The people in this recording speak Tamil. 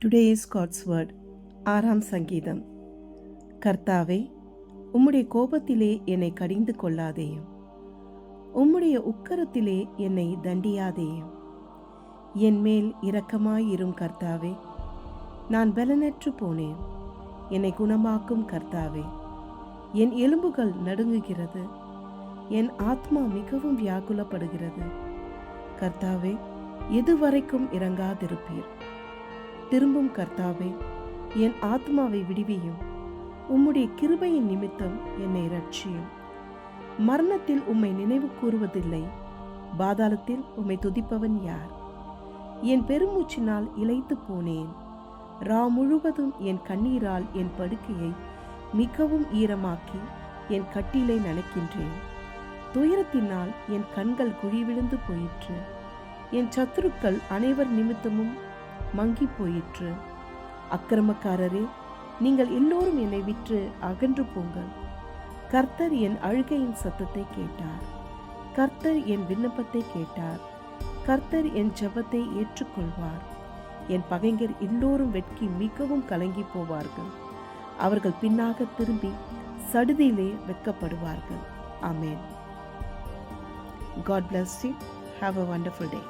Today is God's word. 6ஆம் சங்கீதம். கர்த்தாவே, உம்முடைய கோபத்திலே என்னை கடிந்து கொள்ளாதேயும், உம்முடைய உக்கரத்திலே என்னை தண்டியாதேயும். என் மேல் இரக்கமாயிரும் கர்த்தாவே. நான் பலனற்று போனேன், என்னை குணமாக்கும் கர்த்தாவே. என் எலும்புகள் நடுங்குகிறது, என் ஆத்மா மிகவும் வியாகுலப்படுகிறது. கர்த்தாவே, எதுவரைக்கும் இறங்காதிருப்பீர்? திரும்பும் கர்த்தாவே, என் ஆத்மாவை விடுவியும். உம்முடைய கிருபையின் நிமித்தம் என்னை இரட்சியும். மரணத்தில் உம்மை நினைவு கூறுவதில்லை, பாதாளத்தில் உம்மை துதிப்பவன் யார்? என் பெருமூச்சினால் இளைத்து போனேன். முழுவதும் என் கண்ணீரால் என் படுக்கையை மிகவும் ஈரமாக்கி என் கட்டிலை நனைக்கின்றேன். துயரத்தினால் என் கண்கள் குழி விழுந்து போயிற்று. என் சத்துருக்கள் அனைவர் நிமித்தமும் மங்கி போயிற்று. அக்கிரமக்காரரே, நீங்கள் எல்லோரும் என்னை விற்று அகன்று போங்கள். கர்த்தர் என் அழுகையின் சத்தத்தை கேட்டார். கர்த்தர் என் விண்ணப்பத்தை கேட்டார். கர்த்தர் என் ஜெபத்தை ஏற்றுக்கொள்வார். என் பகைஞர் எல்லோரும் வெட்கி மிகவும் கலங்கி போவார்கள். அவர்கள் பின்னாக திரும்பி சடுதியிலே வெட்கப்படுவார்கள். ஆமென். God bless you. Have a wonderful day.